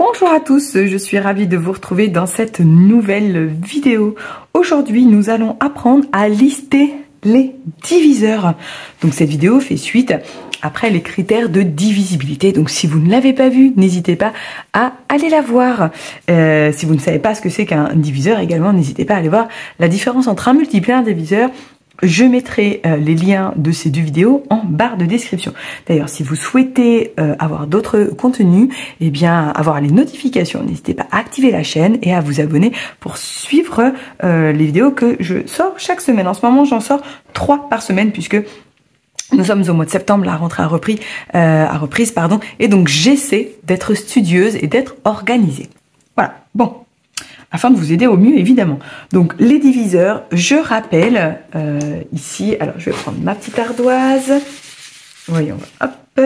Bonjour à tous, je suis ravie de vous retrouver dans cette nouvelle vidéo. Aujourd'hui, nous allons apprendre à lister les diviseurs. Donc cette vidéo fait suite après les critères de divisibilité. Donc si vous ne l'avez pas vue, n'hésitez pas à aller la voir. Si vous ne savez pas ce que c'est qu'un diviseur également, n'hésitez pas à aller voir la différence entre un multiple et un diviseur. Je mettrai les liens de ces deux vidéos en barre de description. D'ailleurs, si vous souhaitez avoir d'autres contenus, eh bien, avoir les notifications, n'hésitez pas à activer la chaîne et à vous abonner pour suivre les vidéos que je sors chaque semaine. En ce moment, j'en sors 3 par semaine puisque nous sommes au mois de septembre, la rentrée à reprise, et donc j'essaie d'être studieuse et d'être organisée. Voilà, bon. Afin de vous aider au mieux, évidemment. Donc, les diviseurs, je rappelle, ici, alors je vais prendre ma petite ardoise. Voyons, hop.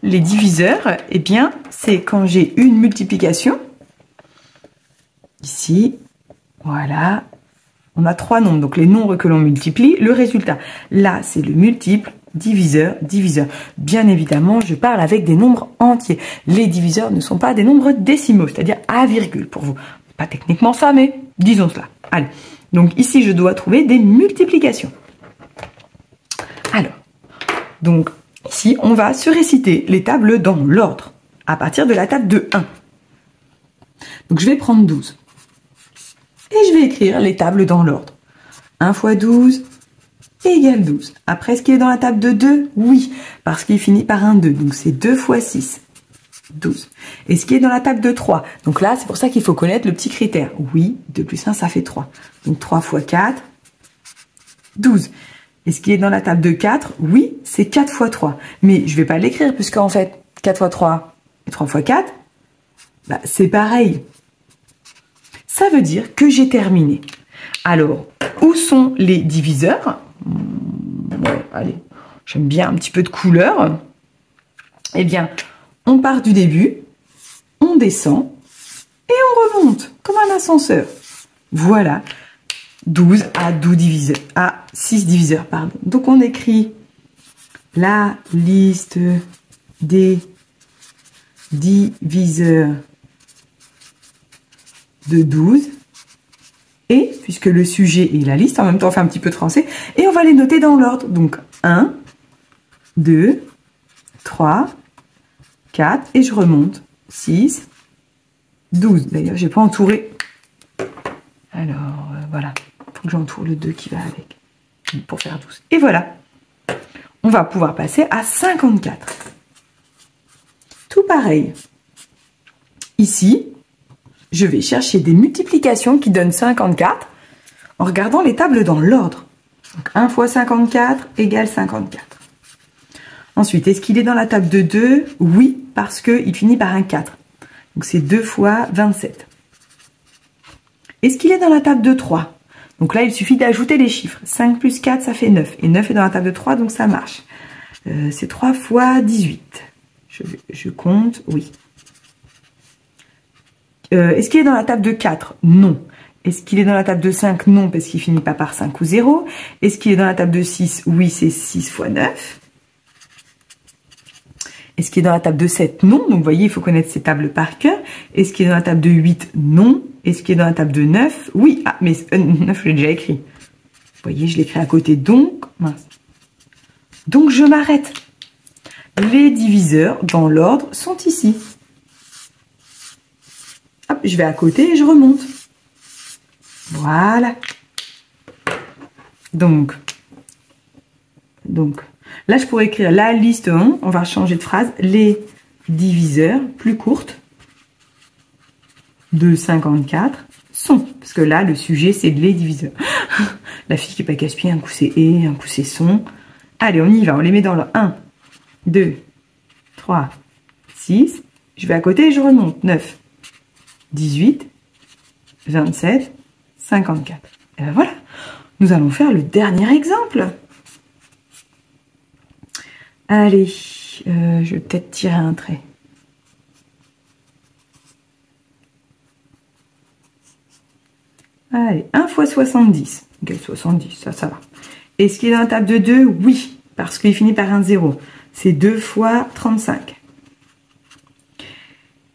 Les diviseurs, eh bien, c'est quand j'ai une multiplication. Ici, voilà. On a 3 nombres, donc les nombres que l'on multiplie, le résultat. Là, c'est le multiple, diviseur, diviseur. Bien évidemment, je parle avec des nombres entiers. Les diviseurs ne sont pas des nombres décimaux, c'est-à-dire à virgule pour vous. Pas techniquement ça, mais disons cela. Allez, donc ici, je dois trouver des multiplications. Alors, donc ici, on va se réciter les tables dans l'ordre, à partir de la table de 1. Donc, je vais prendre 12. Et je vais écrire les tables dans l'ordre. 1 fois 12 égale 12. Après, est-ce qu'il est dans la table de 2? Oui, parce qu'il finit par un 2. Donc, c'est 2 fois 6. 12. Et ce qui est dans la table de 3. Donc là, c'est pour ça qu'il faut connaître le petit critère. Oui, 2 plus 1, ça fait 3. Donc 3 fois 4, 12. Et ce qui est dans la table de 4, oui, c'est 4 fois 3. Mais je ne vais pas l'écrire, puisqu'en fait, 4 fois 3 et 3 fois 4, bah, c'est pareil. Ça veut dire que j'ai terminé. Alors, où sont les diviseurs? Ouais, allez, j'aime bien un petit peu de couleur. Eh bien, on part du début, on descend et on remonte comme un ascenseur. Voilà, 12 à 6 diviseurs. Pardon. Donc on écrit la liste des diviseurs de 12. Et, puisque le sujet est la liste, en même temps on fait un petit peu de français, et on va les noter dans l'ordre. Donc 1, 2, 3, 4, et je remonte, 6, 12. D'ailleurs, j'ai pas entouré. Alors, voilà. Il faut que j'entoure le 2 qui va avec, pour faire 12. Et voilà. On va pouvoir passer à 54. Tout pareil. Ici, je vais chercher des multiplications qui donnent 54 en regardant les tables dans l'ordre. Donc, 1 fois 54 égale 54. Ensuite, est-ce qu'il est dans la table de 2? Oui, parce qu'il finit par un 4. Donc, c'est 2 fois 27. Est-ce qu'il est dans la table de 3? Donc là, il suffit d'ajouter les chiffres. 5 plus 4, ça fait 9. Et 9 est dans la table de 3, donc ça marche. C'est 3 fois 18. Je compte, oui. Est-ce qu'il est dans la table de 4? Non. Est-ce qu'il est dans la table de 5? Non, parce qu'il finit pas par 5 ou 0. Est-ce qu'il est dans la table de 6? Oui, c'est 6 fois 9. Est-ce qu'il est dans la table de 7? Non. Donc, vous voyez, il faut connaître ces tables par cœur. Est-ce qu'il est dans la table de 8? Non. Est-ce qu'il est dans la table de 9? Oui. Ah, mais 9, je l'ai déjà écrit. Vous voyez, je l'écris à côté. Donc, mince. Donc, je m'arrête. Les diviseurs, dans l'ordre, sont ici. Hop, je vais à côté et je remonte. Voilà. Donc, là, je pourrais écrire la liste 1. On va changer de phrase. Les diviseurs, plus courte, de 54 sont. Parce que là, le sujet, c'est les diviseurs. La fille qui n'est pas casse-pied, un coup c'est et, un coup c'est son. Allez, on y va. On les met dans le 1, 2, 3, 6. Je vais à côté et je remonte. 9, 18, 27, 54. Et ben voilà. Nous allons faire le dernier exemple. Allez, je vais peut-être tirer un trait. Allez, 1 fois 70. Égale 70, ça va. Est-ce qu'il est dans la table de 2? Oui, parce qu'il finit par un 0. C'est 2 fois 35.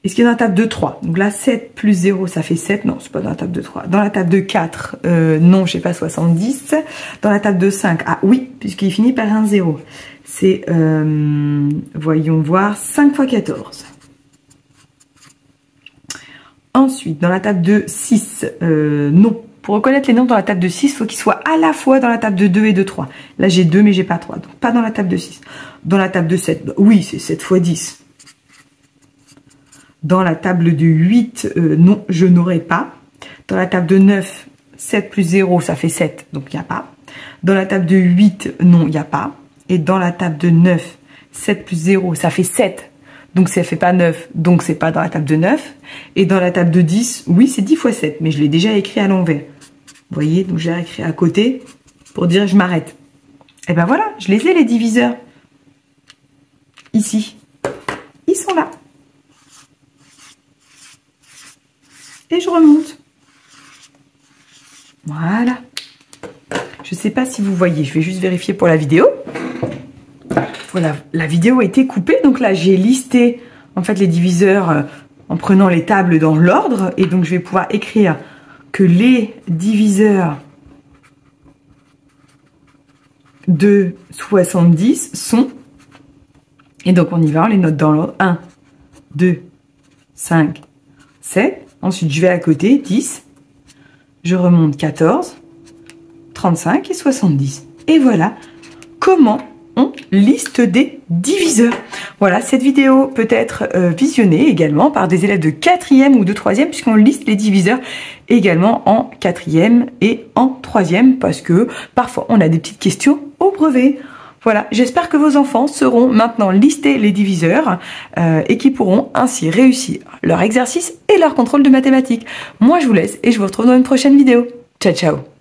Est-ce qu'il y a dans la table de 3? Donc là, 7 plus 0, ça fait 7. Non, c'est pas dans la table de 3. Dans la table de 4, non, je sais pas, 70. Dans la table de 5, ah oui, puisqu'il finit par un 0. C'est, voyons voir, 5 fois 14. Ensuite, dans la table de 6, non. Pour reconnaître les nombres dans la table de 6, il faut qu'ils soient à la fois dans la table de 2 et de 3. Là, j'ai 2, mais j'ai pas 3. Donc, pas dans la table de 6. Dans la table de 7, bah, oui, c'est 7 fois 10. Dans la table de 8, non, je n'aurai pas. Dans la table de 9, 7 plus 0, ça fait 7, donc il n'y a pas. Dans la table de 8, non, il n'y a pas. Et dans la table de 9, 7 plus 0, ça fait 7. Donc ça ne fait pas 9, donc c'est pas dans la table de 9. Et dans la table de 10, oui, c'est 10 fois 7, mais je l'ai déjà écrit à l'envers. Vous voyez, donc j'ai écrit à côté pour dire je m'arrête. Et ben voilà, je les ai les diviseurs. Ici. Ils sont là. Et je remonte. Voilà. Je ne sais pas si vous voyez, je vais juste vérifier pour la vidéo. Voilà, la vidéo a été coupée, donc là j'ai listé en fait les diviseurs en prenant les tables dans l'ordre, et donc je vais pouvoir écrire que les diviseurs de 70 sont, et donc on y va, on les note dans l'ordre, 1, 2, 5, 7, ensuite je vais à côté, 10, je remonte 14, 35 et 70. Et voilà comment on liste des diviseurs. Voilà, cette vidéo peut être visionnée également par des élèves de 4e ou de 3e, puisqu'on liste les diviseurs également en 4e et en 3e, parce que parfois on a des petites questions au brevet. Voilà, j'espère que vos enfants sauront maintenant lister les diviseurs et qui pourront ainsi réussir leur exercice et leur contrôle de mathématiques. Moi je vous laisse et je vous retrouve dans une prochaine vidéo. Ciao ciao.